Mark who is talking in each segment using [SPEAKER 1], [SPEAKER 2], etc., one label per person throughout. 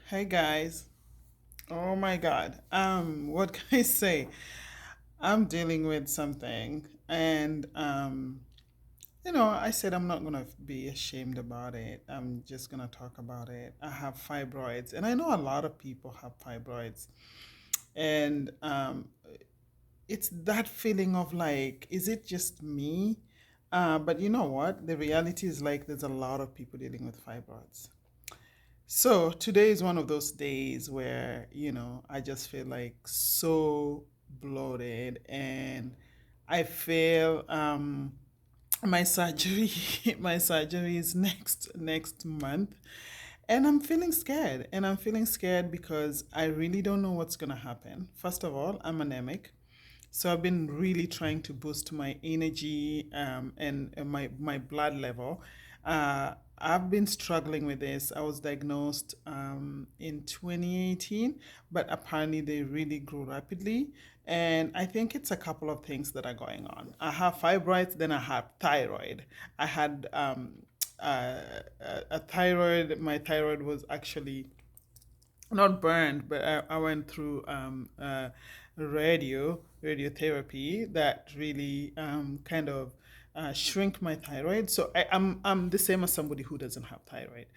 [SPEAKER 1] Hey guys. Oh my God. What can I say? I'm dealing with something and I said I'm not gonna be ashamed about it. I'm just gonna talk about it. I have fibroids and I know a lot of people have fibroids and it's that feeling of like, is it just me? But you know what? The reality is like there's a lot of people dealing with fibroids. So today is one of those days where, I just feel like so bloated and I feel my surgery my surgery is next month and I'm feeling scared because I really don't know what's going to happen. First of all, I'm anemic. So I've been really trying to boost my energy and my blood level. I've been struggling with this. I was diagnosed in 2018, but apparently they really grew rapidly. And I think it's a couple of things that are going on. I have fibroids, then I have thyroid. I had a thyroid. My thyroid was actually not burned, but I went through radiotherapy that really kind of shrink my thyroid. So I'm the same as somebody who doesn't have thyroid,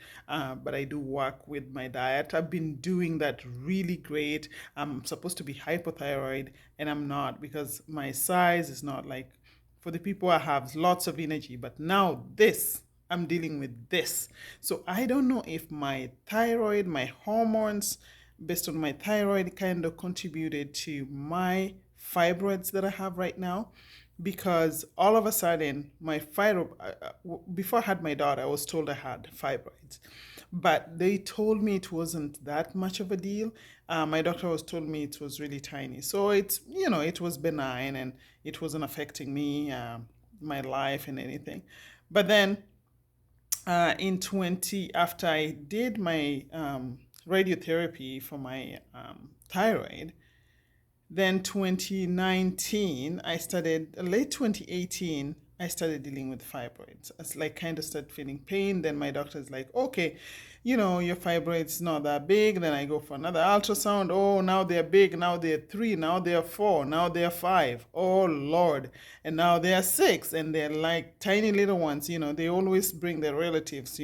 [SPEAKER 1] but I do work with my diet. I've been doing that really great. I'm supposed to be hypothyroid, and I'm not because my size is not like for the people I have lots of energy, but now this I'm dealing with this. So I don't know if my thyroid, my hormones based on my thyroid kind of contributed to my fibroids that I have right now because all of a sudden my fibroid before I had my daughter I was told I had fibroids, but they told me it wasn't that much of a deal. My doctor was told me it was really tiny, so it's it was benign and it wasn't affecting me, my life and anything. But then in 20 after I did my radiotherapy for my thyroid, then 2019, I started, late 2018, I started dealing with fibroids. It's like kind of started feeling pain. Then my doctor's like, okay, your fibroids not that big. Then I go for another ultrasound. Oh, now they're big. Now they're three. Now they're four. Now they're five. Oh, Lord. And now they're six. And they're like tiny little ones. They always bring their relatives.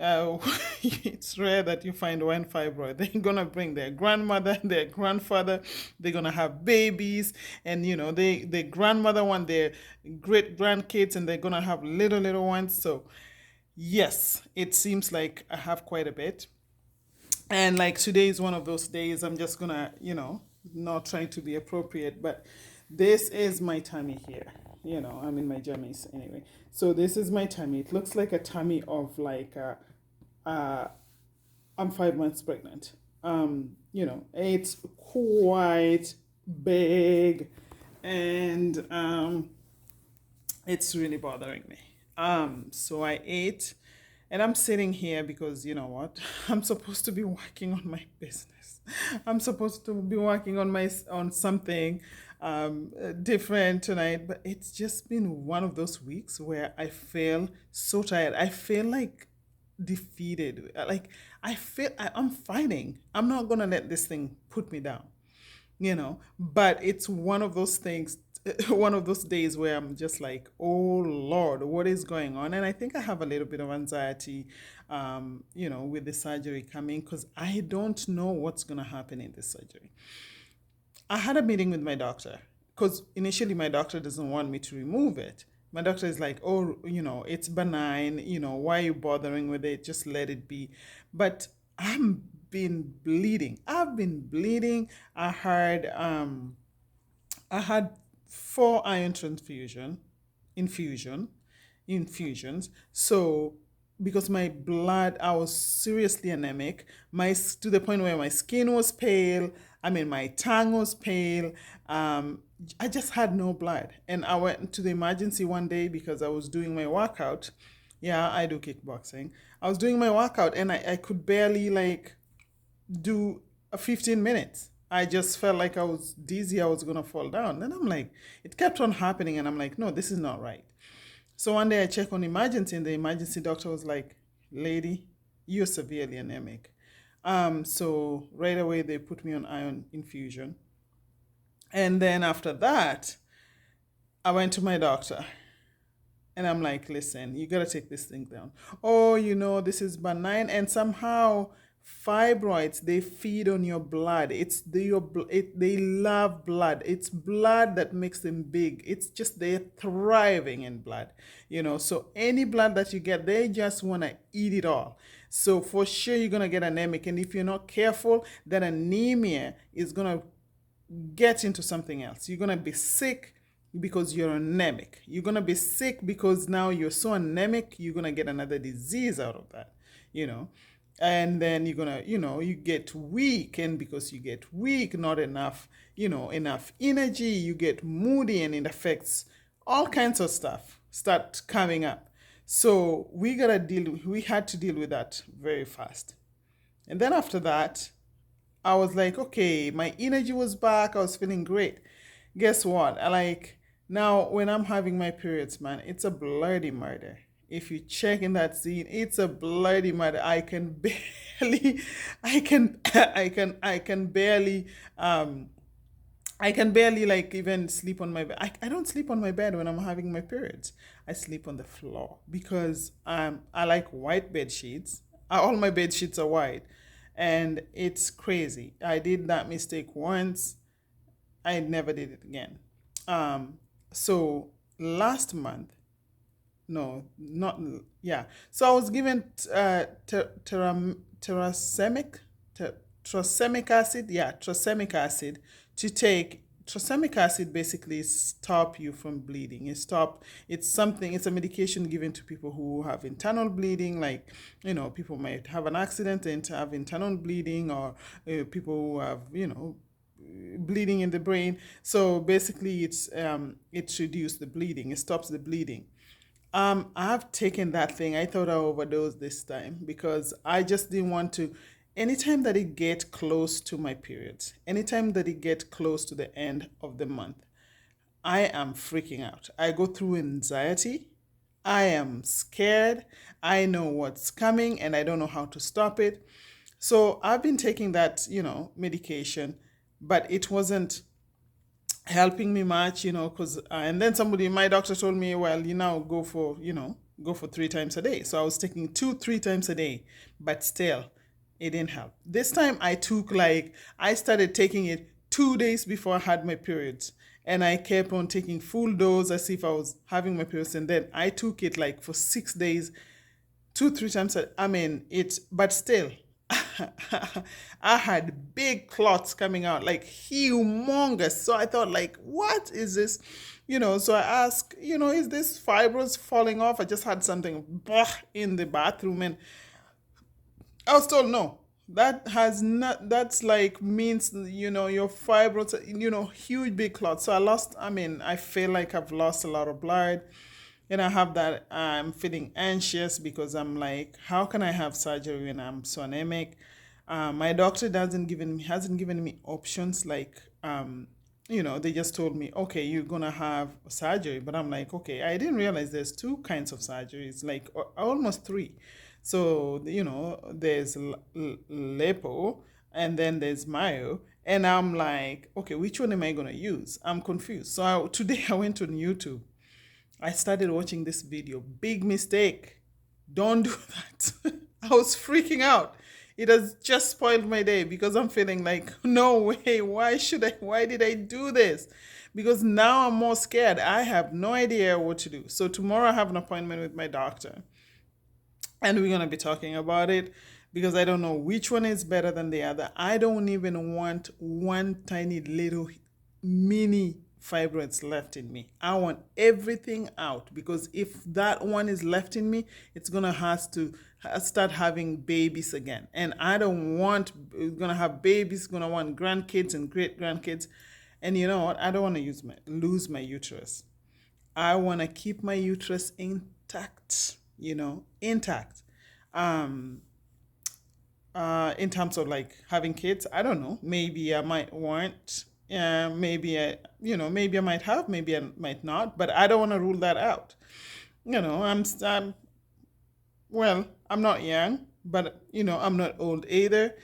[SPEAKER 1] Uh, it's rare that you find one fibroid. They're gonna bring their grandmother, their grandfather. They're gonna have babies, and their grandmother want their great grandkids, and they're gonna have little ones. So yes, it seems like I have quite a bit. And like today is one of those days. I'm just gonna, not trying to be appropriate, but this is my tummy here. I'm in my jammies anyway. So this is my tummy. It looks like a tummy of like uh, I'm 5 months pregnant. It's quite big, and it's really bothering me. So I ate, and I'm sitting here because you know what? I'm supposed to be working on my business. I'm supposed to be working on something different tonight, but it's just been one of those weeks where I feel so tired. I feel like defeated. Like I'm fighting. I'm not gonna let this thing put me down. But it's one of those things, one of those days where I'm just like, oh Lord, what is going on? And I think I have a little bit of anxiety, with the surgery coming because I don't know what's gonna happen in this surgery. I had a meeting with my doctor because initially my doctor doesn't want me to remove it. My doctor is like, oh, it's benign. Why are you bothering with it? Just let it be. But I've been bleeding. I've been bleeding. I had 4 iron infusion, infusions. So because my blood, I was seriously anemic. To the point where my skin was pale. I mean, my tongue was pale. I just had no blood, and I went to the emergency one day because I was doing my workout. Yeah, I do kickboxing. I was doing my workout, and I could barely like do a 15 minutes. I just felt like I was dizzy, I was gonna fall down. Then I'm like, it kept on happening, and I'm like, no, this is not right. So one day I checked on emergency, and the emergency doctor was like, lady, you're severely anemic. So right away they put me on iron infusion. And then after that, I went to my doctor. And I'm like, listen, you gotta take this thing down. Oh, this is benign, and somehow fibroids they feed on your blood. They love blood. It's blood that makes them big. It's just they're thriving in blood. So any blood that you get, they just wanna eat it all. So for sure you're gonna get anemic, and if you're not careful, that anemia is gonna get into something else. You're going to be sick because you're anemic. You're going to be sick because now you're so anemic, you're going to get another disease out of that, you know. And then you're going to, you get weak. And because you get weak, not enough, enough energy, you get moody, and it affects all kinds of stuff start coming up. So we had to deal with that very fast. And then after that, I was like, okay, my energy was back. I was feeling great. Guess what? Now when I'm having my periods, man, it's a bloody murder. If you check in that scene, it's a bloody murder. I can barely, I can, I can barely, I can barely like even sleep on my bed. I don't sleep on my bed when I'm having my periods. I sleep on the floor because I like white bed sheets. All my bed sheets are white, and it's crazy. I did that mistake once. I never did it again. So last month, no, not yeah. So I was given terasemic, trasemic acid. Yeah, trasemic acid to take. Trasemic acid basically stop you from bleeding. It's something. It's a medication given to people who have internal bleeding. Like people might have an accident and have internal bleeding, or people who have bleeding in the brain. So basically, it's reduced the bleeding. It stops the bleeding. I've taken that thing. I thought I overdosed this time because I just didn't want to. Anytime that it get close to my periods, anytime that it get close to the end of the month, I am freaking out. I go through anxiety. I am scared. I know what's coming and I don't know how to stop it. So I've been taking that, medication, but it wasn't helping me much, because and then my doctor told me, well, go for 3 times a day. So I was taking 3 times a day, but still, it didn't help. This time I started taking it 2 days before I had my periods, and I kept on taking full dose as if I was having my periods, and then I took it like for 6 days, 2 3 times I mean it's but still I had big clots coming out, like humongous. So I thought, like, what is this? So I asked, is this fibers falling off? I just had something in the bathroom, and I was told no. That has not. That's like means your fibroids. Huge big clots. So I feel like I've lost a lot of blood, and I have that. I'm feeling anxious because I'm like, how can I have surgery when I'm so anemic? My doctor doesn't given hasn't given me options like they just told me, okay, you're gonna have surgery. But I'm like, okay, I didn't realize there's two kinds of surgeries, like almost three. So there's lipo, and then there's myo, and I'm like, okay, which one am I gonna use? I'm confused. So today I went on YouTube. I started watching this video. Big mistake. Don't do that. I was freaking out. It has just spoiled my day because I'm feeling like, no way, why did I do this? Because now I'm more scared. I have no idea what to do. So tomorrow I have an appointment with my doctor, and we're going to be talking about it because I don't know which one is better than the other. I don't even want one tiny little mini fibroids left in me. I want everything out, because if that one is left in me, it's gonna have to start having babies again, and I don't want gonna have babies. Gonna want grandkids and great grandkids, and you know what? I don't want to lose my uterus. I want to keep my uterus intact. Intact. Um, in terms of like having kids, I don't know. Maybe I might want. Maybe I might have, maybe I might not, but I don't want to rule that out. I'm well, I'm not young. but I'm not old either.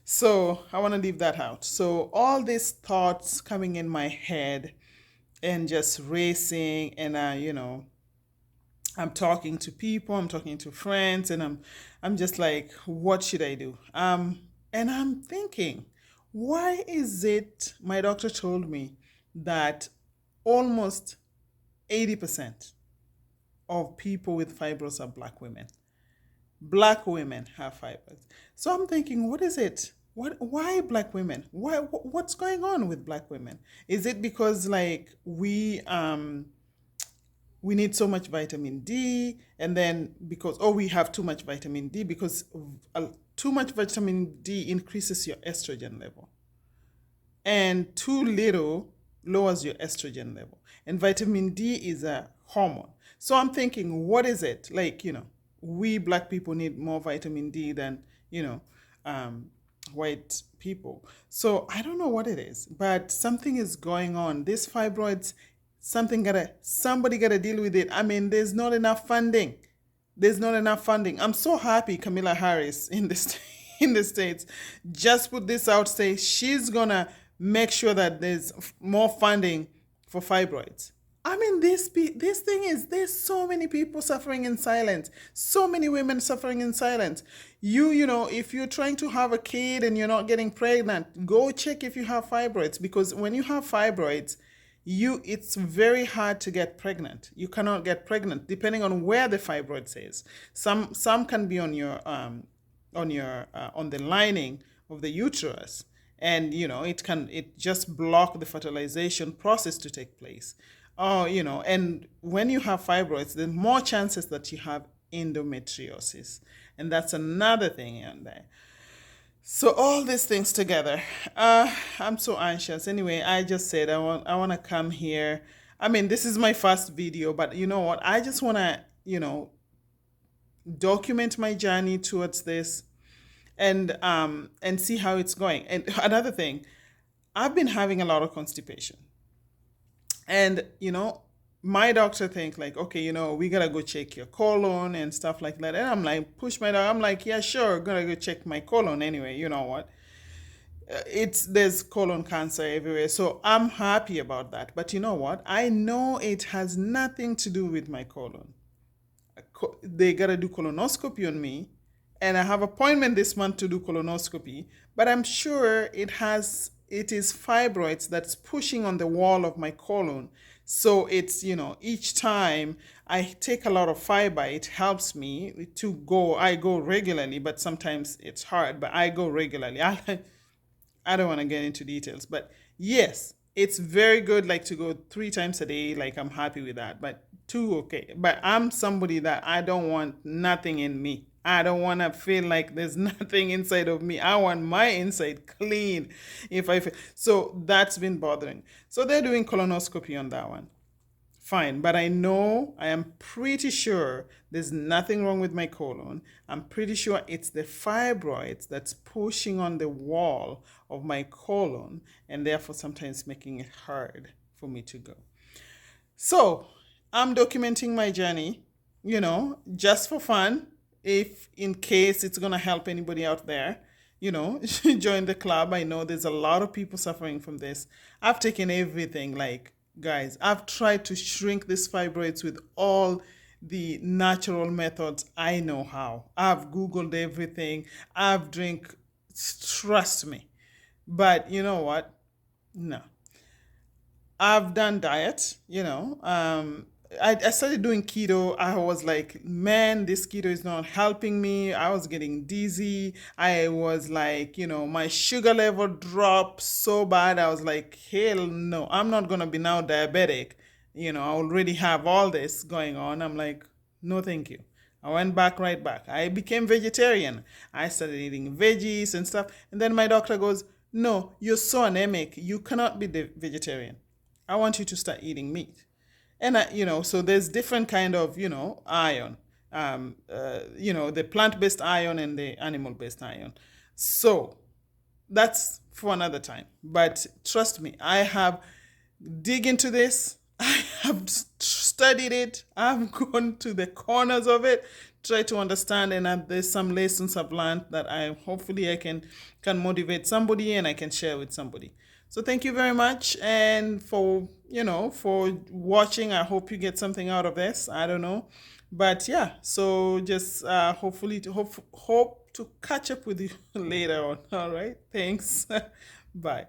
[SPEAKER 1] So I want to leave that out. So all these thoughts coming in my head and just racing, and I'm talking to people, I'm talking to friends, and I'm just like, what should I do? And I'm thinking, why is it my doctor told me that almost 80% of people with fibroids are black women. Black women have fibroids. So I'm thinking, what is it? Why black women? What's going on with black women? Is it because like we need so much vitamin D, and then because we have too much vitamin D because too much vitamin D increases your estrogen level, and too little lowers your estrogen level. And vitamin D is a hormone. So I'm thinking, what is it? Like, we black people need more vitamin D than, you know, um, white people. So I don't know what it is, but something is going on. This fibroids, somebody gotta deal with it. I mean, there's not enough funding. There's not enough funding. I'm so happy Kamala Harris in the in the states just put this out, say she's gonna make sure that there's more funding for fibroids. I mean, this thing is, there's so many people suffering in silence, so many women suffering in silence. If you're trying to have a kid and you're not getting pregnant, go check if you have fibroids, because when you have fibroids, it's very hard to get pregnant. You cannot get pregnant depending on where the fibroids is. Some can be on your on the lining of the uterus, and it just block the fertilization process to take place. And when you have fibroids, there's more chances that you have endometriosis, and that's another thing in there. So all these things together, I'm so anxious. Anyway, I just said I want to come here. I mean, this is my first video, but you know what? I just want to document my journey towards this, and see how it's going. And another thing, I've been having a lot of constipation, and my doctor think like, okay, we gotta go check your colon and stuff like that. And I'm like, push my dog. I'm like, yeah, sure, gonna go check my colon anyway. You know what? There's colon cancer everywhere, so I'm happy about that. But you know what? I know it has nothing to do with my colon. They gotta do colonoscopy on me, and I have appointment this month to do colonoscopy. But I'm sure it is fibroids that's pushing on the wall of my colon. So it's each time I take a lot of fiber, it helps me to go. I go regularly, but sometimes it's hard. But I go regularly. I don't want to get into details, but yes, it's very good. Like to go 3 times a day, like I'm happy with that. But two, okay. But I'm somebody that I don't want nothing in me. I don't want to feel like there's nothing inside of me. I want my inside clean. If I feel so, that's been bothering. So they're doing colonoscopy on that one. Fine, but I am pretty sure there's nothing wrong with my colon. I'm pretty sure it's the fibroids that's pushing on the wall of my colon, and therefore sometimes making it hard for me to go. So I'm documenting my journey, just for fun. If in case it's going to help anybody out there, join the club. I know there's a lot of people suffering from this. I've taken everything, like, guys, I've tried to shrink these fibroids with all the natural methods I know how. I've Googled everything. I've drink, trust me. But you know what? No. I've done diet, I started doing keto. I was like, man, this keto is not helping me. I was getting dizzy. I was like, my sugar level dropped so bad. I was like, hell no, I'm not going to be now diabetic. I already have all this going on. I'm like, no, thank you. I went right back. I became vegetarian. I started eating veggies and stuff. And then my doctor goes, no, you're so anemic. You cannot be the vegetarian. I want you to start eating meat. And so there's different kind of iron, the plant-based iron and the animal-based iron. So that's for another time. But trust me, I have dig into this. I have studied it. I've gone to the corners of it. try to understand, and there's some lessons I've learned that I hopefully I can motivate somebody and I can share with somebody. So thank you very much, and for for watching. I hope you get something out of this. I don't know, but yeah. So just hopefully to hope to catch up with you later on. All right. Thanks. Bye.